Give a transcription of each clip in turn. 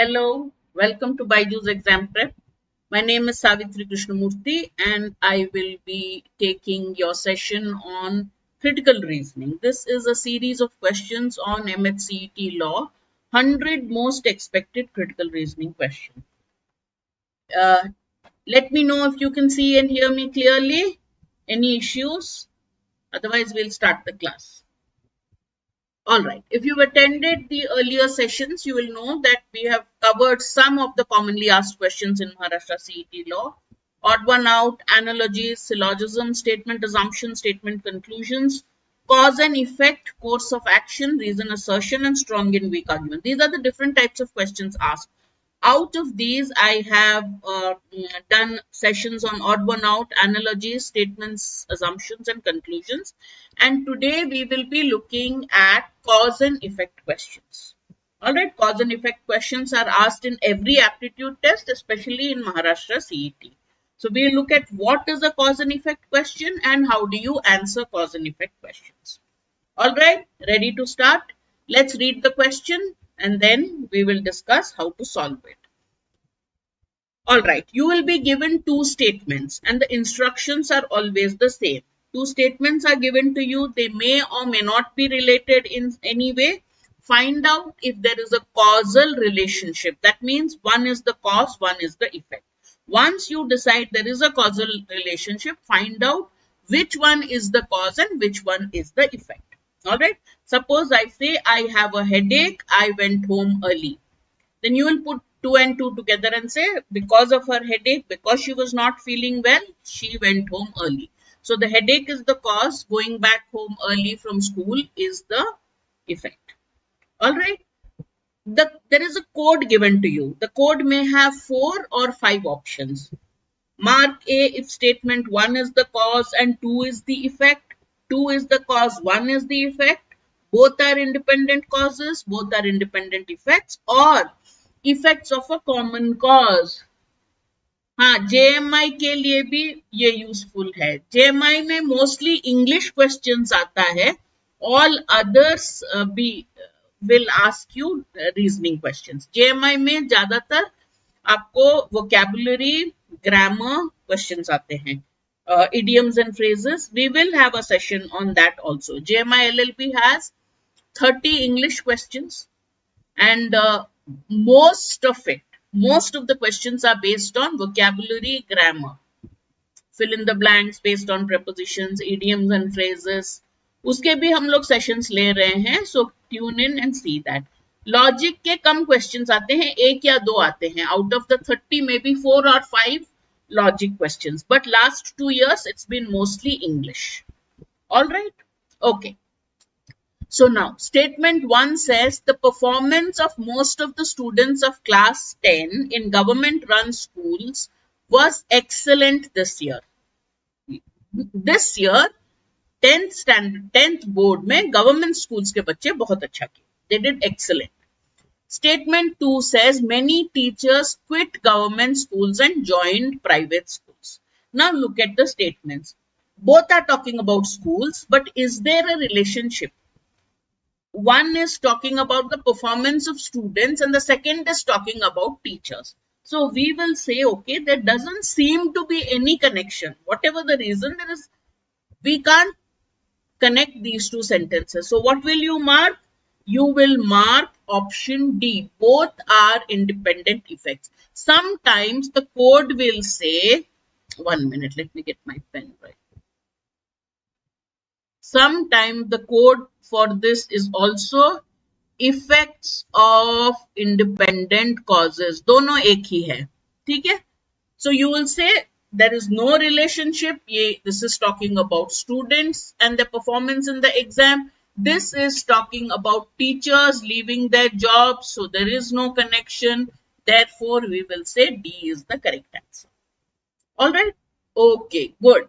Hello, welcome to BYJU'S Exam Prep. My name is Savitri Krishnamurthy and I will be taking your session on critical reasoning. This is a series of questions on MHCET Law, 100 most expected critical reasoning questions. Let me know if you can see and hear me clearly. Any issues? Otherwise, we'll start the class. All right. If you've attended the earlier sessions, you will know that we have covered some of the commonly asked questions in Maharashtra CET law. Odd one out, analogies, syllogism, statement assumption, statement conclusions, cause and effect, course of action, reason assertion, and strong and weak argument. These are the different types of questions asked. Out of these, I have done sessions on odd one out, analogies, statements, assumptions, and conclusions. And today we will be looking at cause and effect questions. All right, cause and effect questions are asked in every aptitude test, especially in Maharashtra CET. So we'll look at what is a cause and effect question and how do you answer cause and effect questions. All right, ready to start? Let's read the question and then we will discuss how to solve it. All right, you will be given two statements and the instructions are always the same. Two statements are given to you. They may or may not be related in any way. Find out if there is a causal relationship. That means one is the cause, one is the effect. Once you decide there is a causal relationship, find out which one is the cause and which one is the effect. All right. Suppose I say I have a headache, I went home early. Then you will put 2 and 2 together and say because of her headache, because she was not feeling well, she went home early. So the headache is the cause, going back home early from school is the effect. All right. There is a code given to you. The code may have 4 or 5 options. Mark A if statement 1 is the cause and 2 is the effect. 2 is the cause, 1 is the effect. Both are independent causes, both are independent effects, or effects of a common cause. हाँ, JMI के लिए भी ये useful है. JMI में mostly English questions आता है. All others will ask you reasoning questions. JMI में ज्यादातर आपको vocabulary, grammar questions आते हैं. Idioms and phrases. We will have a session on that also. JMI LLP has 30 English questions and most of the questions are based on vocabulary, grammar. Fill in the blanks based on prepositions, idioms and phrases. उसके भी हम लोग sessions ले रहे हैं. So tune in and see that. Logic के कम questions आते हैं, 1 या 2 आते हैं. Out of the 30, maybe 4 or 5 logic questions. But last 2 years, it's been mostly English. All right. Okay. So now, statement 1 says the performance of most of the students of class 10 in government-run schools was excellent this year. This year, 10th board में government schools के बच्चे बहुत अच्छा किए. They did excellent. Statement 2 says many teachers quit government schools and joined private schools. Now look at the statements. Both are talking about schools, but is there a relationship? One is talking about the performance of students and the second is talking about teachers. So we will say, okay, there doesn't seem to be any connection. Whatever the reason there is, we can't connect these two sentences. So what will you mark? You will mark option D. Both are independent effects. Sometimes the code will say, 1 minute, let me get my pen right. Sometimes the code for this is also effects of independent causes. दोनों एक ही है. ठीक है? So you will say there is no relationship. This is talking about students and their performance in the exam. This is talking about teachers leaving their jobs. So there is no connection. Therefore, we will say D is the correct answer. All right. Okay, good.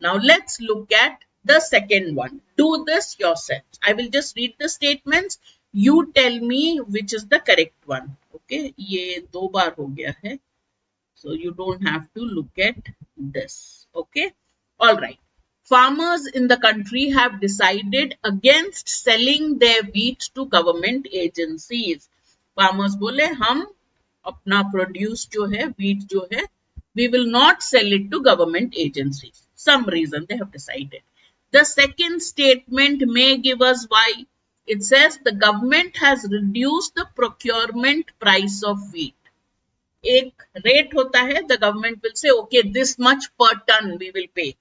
Now let's look at the second one. Do this yourself. I will just read the statements. You tell me which is the correct one. Okay. ये 2 बार हो गया है. So you don't have to look at this. Okay. All right. Farmers in the country have decided against selling their wheat to government agencies. Farmers बोले हम अपना produce जो है wheat जो है we will not sell it to government agencies. Some reason they have decided. The second statement may give us why. It says the government has reduced the procurement price of wheat. एक rate होता है, the government will say, okay, this much per ton we will pay.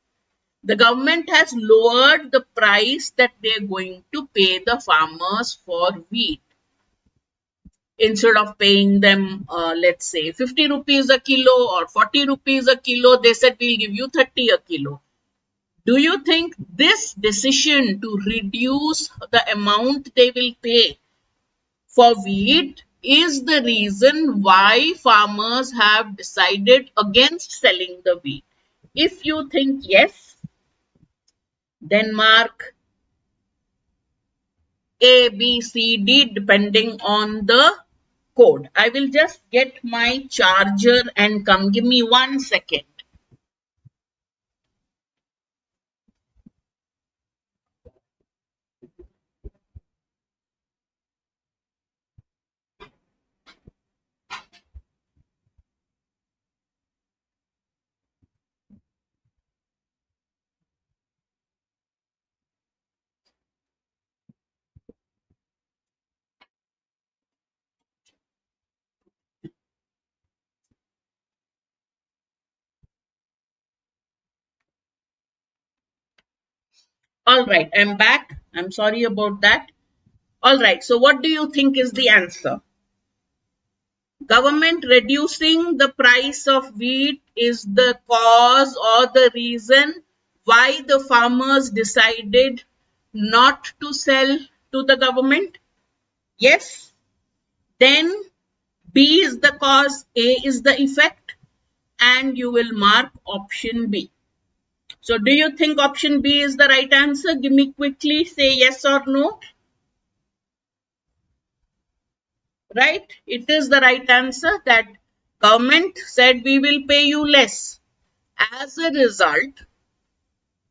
The government has lowered the price that they are going to pay the farmers for wheat. Instead of paying them, let's say 50 rupees a kilo or 40 rupees a kilo, they said we'll give you 30 a kilo. Do you think this decision to reduce the amount they will pay for wheat is the reason why farmers have decided against selling the wheat? If you think yes, then mark A, B, C, D depending on the code. I will just get my charger and come. Give me 1 second. All right, I'm back. I'm sorry about that. All right, so what do you think is the answer? Government reducing the price of wheat is the cause or the reason why the farmers decided not to sell to the government? Yes. Then B is the cause, A is the effect, and you will mark option B. So do you think option B is the right answer? Give me quickly, say yes or no. Right? It is the right answer that government said we will pay you less. As a result,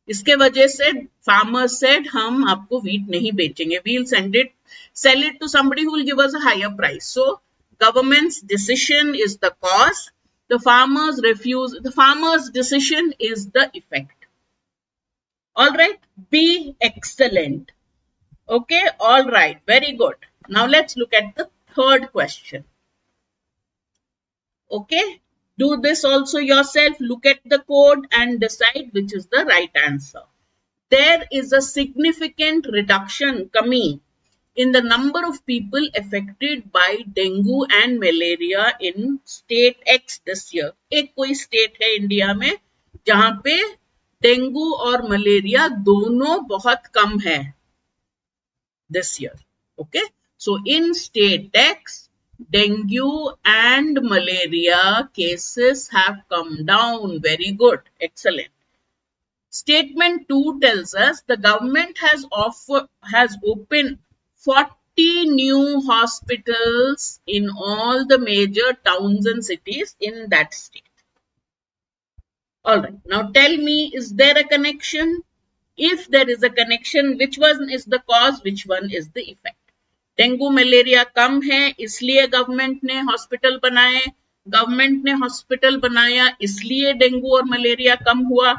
इसके वजह से farmers said हम आपको wheat नहीं बेचेंगे. We'll sell it to somebody who will give us a higher price. So government's decision is the cause. The farmers decision is the effect. All right, B, excellent. Okay, all right, very good. Now let's look at the third question. Okay, do this also yourself. Look at the code and decide which is the right answer. There is a significant reduction coming in the number of people affected by dengue and malaria in state X this year. एक कोई state है India में जहां पे dengue और malaria दोनों बहुत कम है this year. Okay, so in state X, dengue and malaria cases have come down. Very good, excellent. Statement 2 tells us the government has opened 40 new hospitals in all the major towns and cities in that state. All right, now tell me, is there a connection? If there is a connection, which one is the cause, which one is the effect? Dengue malaria कम है इसलिए government ने hospital बनाए, government ने hospital बनाया इसलिए dengue और malaria कम हुआ.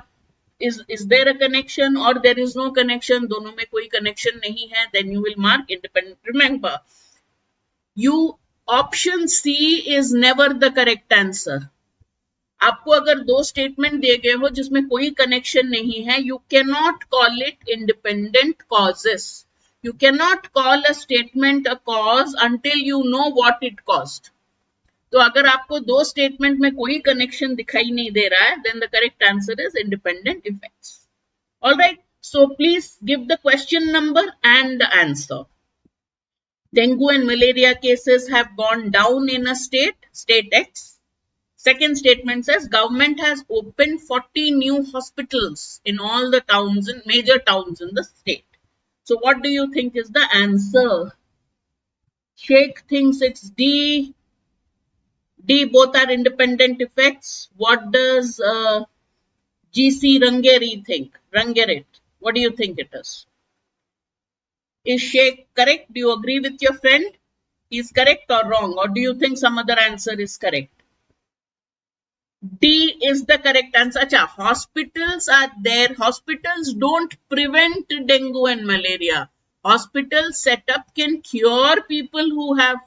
Is there a connection or there is no connection? दोनों में कोई connection नहीं है. Then you will mark independent. Remember, option C is never the correct answer. आपको अगर दो स्टेटमेंट दिए गए हो जिसमें कोई कनेक्शन नहीं है, you can not call it independent causes. You can not call a statement a cause until you know what it caused. तो अगर आपको दो स्टेटमेंट में कोई कनेक्शन दिखाई नहीं दे रहा है, then the correct answer is independent effects. Alright, so please give the question number and the answer. Dengue and malaria cases have gone down in a state X. Second statement says government has opened 40 new hospitals in all the towns and major towns in the state. So what do you think is the answer? Sheikh thinks it's D. D, both are independent effects. What does GC Rangeri think? Rangerit, what do you think it is? Is Sheikh correct? Do you agree with your friend? is correct or wrong, or do you think some other answer is correct? D is the correct answer. Acha, hospitals are there. Hospitals don't prevent dengue and malaria. Hospital setup can cure people who have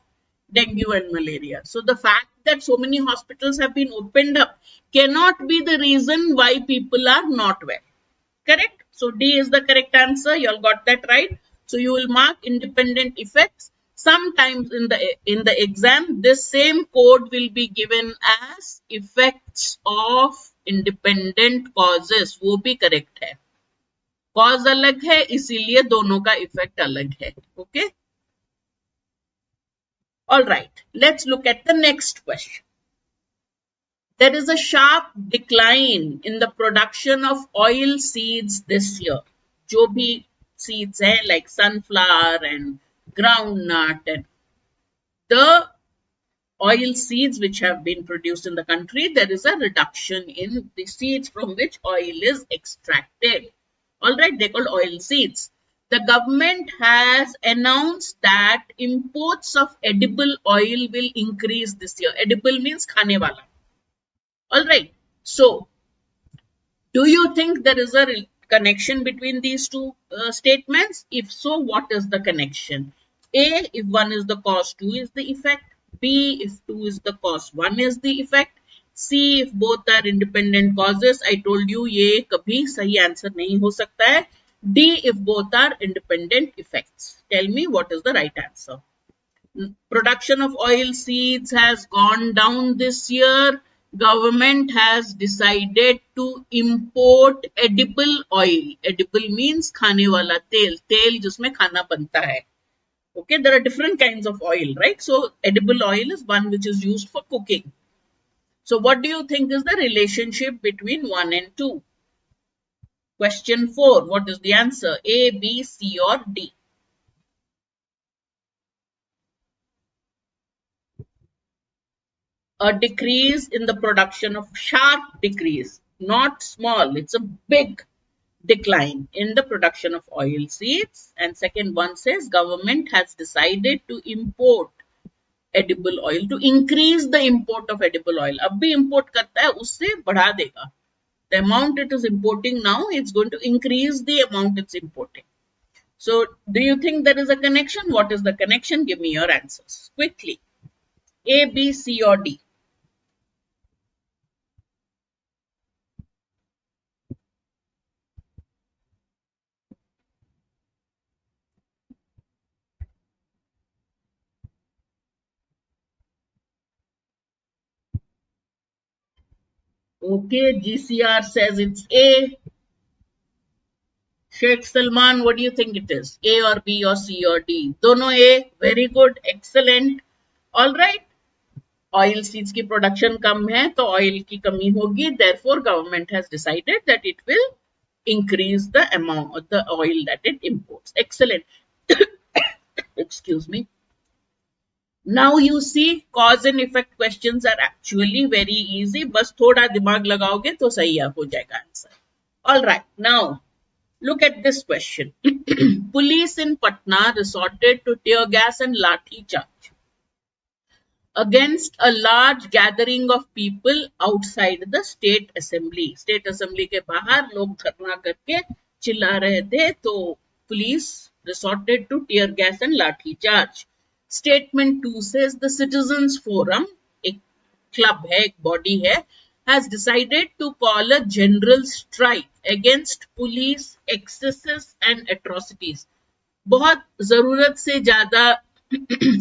dengue and malaria. So the fact that so many hospitals have been opened up cannot be the reason why people are not well. Correct? So D is the correct answer. You all got that right. So you will mark independent effects. Sometimes in the exam, this same code will be given as effects of independent causes. वो भी correct है. Cause अलग है, इसीलिए दोनों का effect अलग है. Okay? All right. Let's look at the next question. There is a sharp decline in the production of oil seeds this year. जो भी seeds है, like sunflower and groundnut and the oil seeds which have been produced in the country, there is a reduction in the seeds from which oil is extracted. All right, they're called oil seeds. The government has announced that imports of edible oil will increase this year. Edible means खाने वाला. All right. So, do you think there is a connection between these two statements? If so, what is the connection? A, if 1 is the cause, 2 is the effect. B, if 2 is the cause, 1 is the effect. C, if both are independent causes. I told you ये कभी सही answer नहीं हो सकता है. D, if both are independent effects. Tell me what is the right answer. Production of oil seeds has gone down this year. Government has decided to import edible oil. Edible means खाने वाला तेल. तेल जिसमें खाना बनता है. Okay, there are different kinds of oil, right? So edible oil is one which is used for cooking. So what do you think is the relationship between 1 and 2? Question 4. What is the answer? A, B, C or D? A decrease in the production of sharp decrease, not small. It's a big decline in the production of oil seeds. And second one says government has decided to import edible oil, to increase the import of edible oil. अब भी import करता है, उससे बढ़ा देगा. The amount it is importing now, it's going to increase the amount it's importing. So, do you think there is a connection? What is the connection? Give me your answers quickly. A, B, C or D? Okay, GCR says it's A. Sheikh Salman, what do you think it is? A or B or C or D? Dono A. Very good. Excellent. All right. Oil seeds की production कम है, तो oil की कमी होगी. Therefore, government has decided that it will increase the amount of the oil that it imports. Excellent. Excuse me. Now you see, cause and effect questions are actually very easy. बस थोड़ा दिमाग लगाओगे तो सही हो जाएगा answer. All right. Now, look at this question. Police in Patna resorted to tear gas and lathi charge against a large gathering of people outside the state assembly. State assembly के बाहर लोग धरना करके चिल्ला रहे थे, तो police resorted to tear gas and lathi charge. Statement 2 says the Citizens Forum, एक club है, एक body है, has decided to call a general strike against police excesses and atrocities. बहुत जरूरत से ज्यादा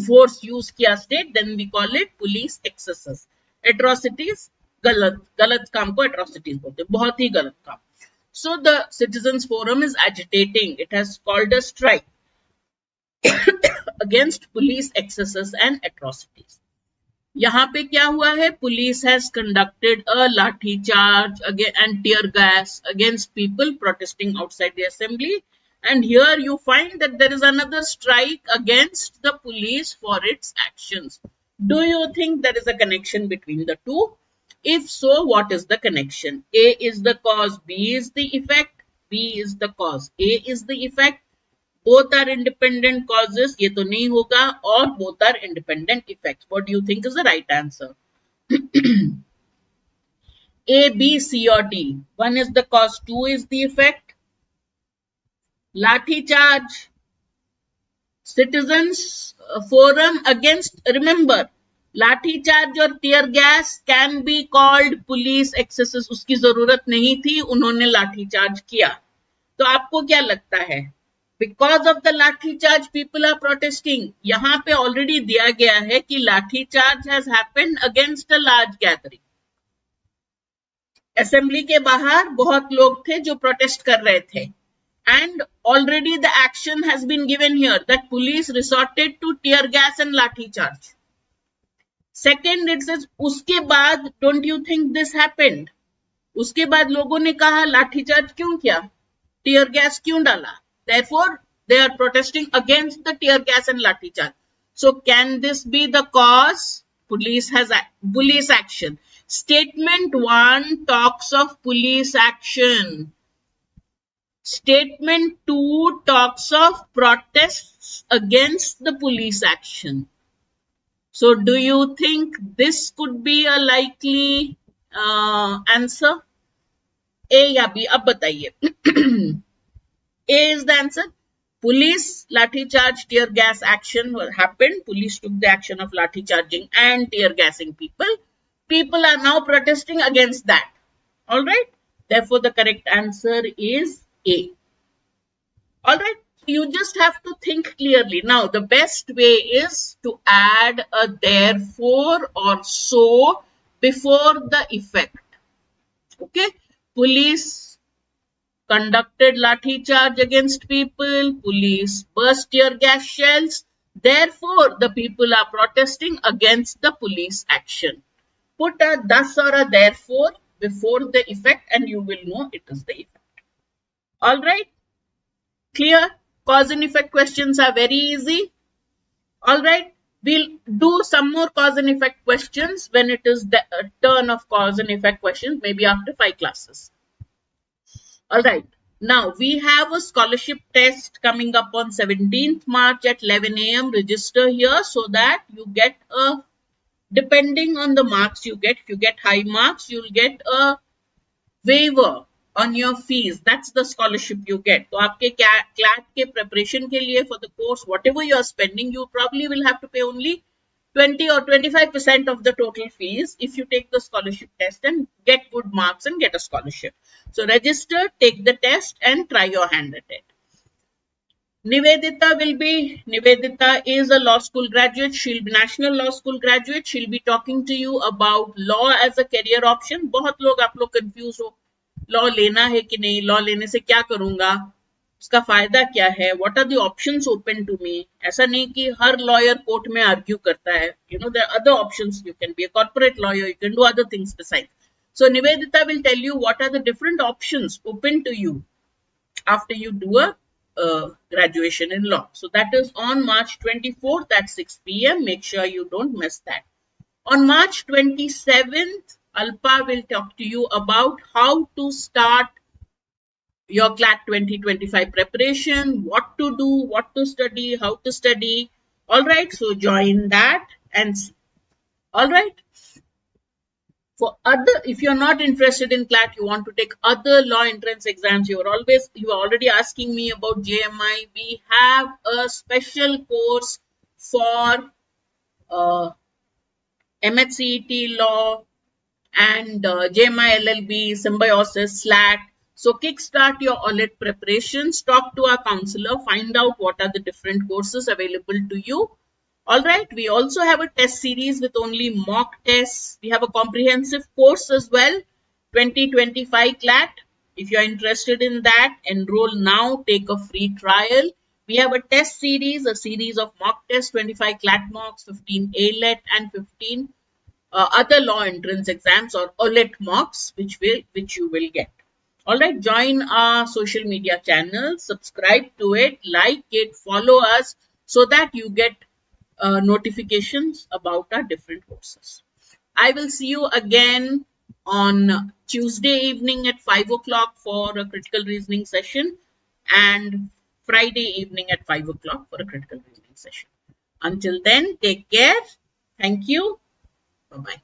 force use किया state, then we call it police excesses. Atrocities, गलत काम को atrocities बोलते, बहुत ही गलत काम. So the Citizens Forum is agitating. It has called a strike against police excesses and atrocities. यहाँ पे क्या हुआ है? Police has conducted a lathi charge and tear gas against people protesting outside the assembly. And here you find that there is another strike against the police for its actions. Do you think there is a connection between the two? If so, what is the connection? A is the cause, B is the effect, B is the cause, A is the effect, both are independent causes, ये तो नहीं होगा, और both are independent effects. What do you think is the right answer? A, B, C or D? One is the cause, two is the effect. Lathi charge, citizens forum against, remember, लाठी charge और tear gas can be called police axes. उसकी जरूरत नहीं थी, उन्होंने लाठी charge किया. तो आपको क्या लगता है? बिकॉज ऑफ द लाठी चार्ज पीपल आर प्रोटेस्टिंग. यहां पे ऑलरेडी दिया गया है कि लाठी charge has happened against a large gathering. Assembly के बाहर बहुत लोग थे जो प्रोटेस्ट कर रहे थे. And already the action has been given here that police resorted to tear gas and lathi charge. Second, it says उसके बाद don't you think this happened? उसके बाद लोगों ने कहा लाठी चार्ज क्यों किया, tear gas क्यों डाला? Therefore, they are protesting against the tear gas and lathi charge. So can this be the cause? Police action. Statement 1 talks of police action. Statement 2 talks of protests against the police action. So do you think this could be a likely answer? A या B? अब बताइए. A is the answer. Police lathi charge tear gas action happened. Police took the action of lathi charging and tear gassing people. People are now protesting against that. All right. Therefore, the correct answer is A. All right. You just have to think clearly. Now, the best way is to add a therefore or so before the effect. Okay. Police conducted lathi charge against people. Police burst tear gas shells. Therefore, the people are protesting against the police action. Put a thus or a therefore before the effect and you will know it is the effect. All right. Clear? Cause and effect questions are very easy. All right. We'll do some more cause and effect questions when it is the turn of cause and effect questions, maybe after 5 classes. All right. Now, we have a scholarship test coming up on 17th March at 11 a.m. Register here so that you get a, depending on the marks you get, if you get high marks, you'll get a waiver on your fees. That's the scholarship you get. So, आपके CLAT के preparation के लिए for the course, whatever you are spending, you probably will have to pay only 20 or 25% of the total fees if you take the scholarship test and get good marks and get a scholarship. So, register, take the test and try your hand at it. Nivedita is a law school graduate. She'll be National Law School graduate. She'll be talking to you about law as a career option. बहुत लोग आप लोग confused हो, law लेना है कि नहीं, law लेने से क्या करूँगा, उसका फायदा क्या है, what are the options open to me. ऐसा नहीं कि हर lawyer कोर्ट में argue करता है. You know, there are other options. You can be a corporate lawyer, you can do other things besides. So Nivedita will tell you what are the different options open to you after you do a graduation in law. So that is on March 24th at 6 p.m. Make sure you don't miss that. On March 27th, Alpa will talk to you about how to start your CLAT 2025 preparation, what to do, what to study, how to study. All right, so join that and see. All right. For other, if you're not interested in CLAT, you want to take other law entrance exams, you are already asking me about JMI. We have a special course for MHCET Law and JMI LLB, Symbiosis, SLAT. So kickstart your OLET preparations, talk to our counselor, find out what are the different courses available to you. All right, we also have a test series with only mock tests. We have a comprehensive course as well, 2025 CLAT. If you're interested in that, enroll now, take a free trial. We have a test series, a series of mock tests, 25 CLAT mocks, 15 ALET and 15 other law entrance exams or OLET mocks, which you will get. All right, join our social media channel, subscribe to it, like it, follow us so that you get notifications about our different courses. I will see you again on Tuesday evening at 5 o'clock for a critical reasoning session, and Friday evening at 5 o'clock for a critical reasoning session. Until then, take care. Thank you. Bye-bye.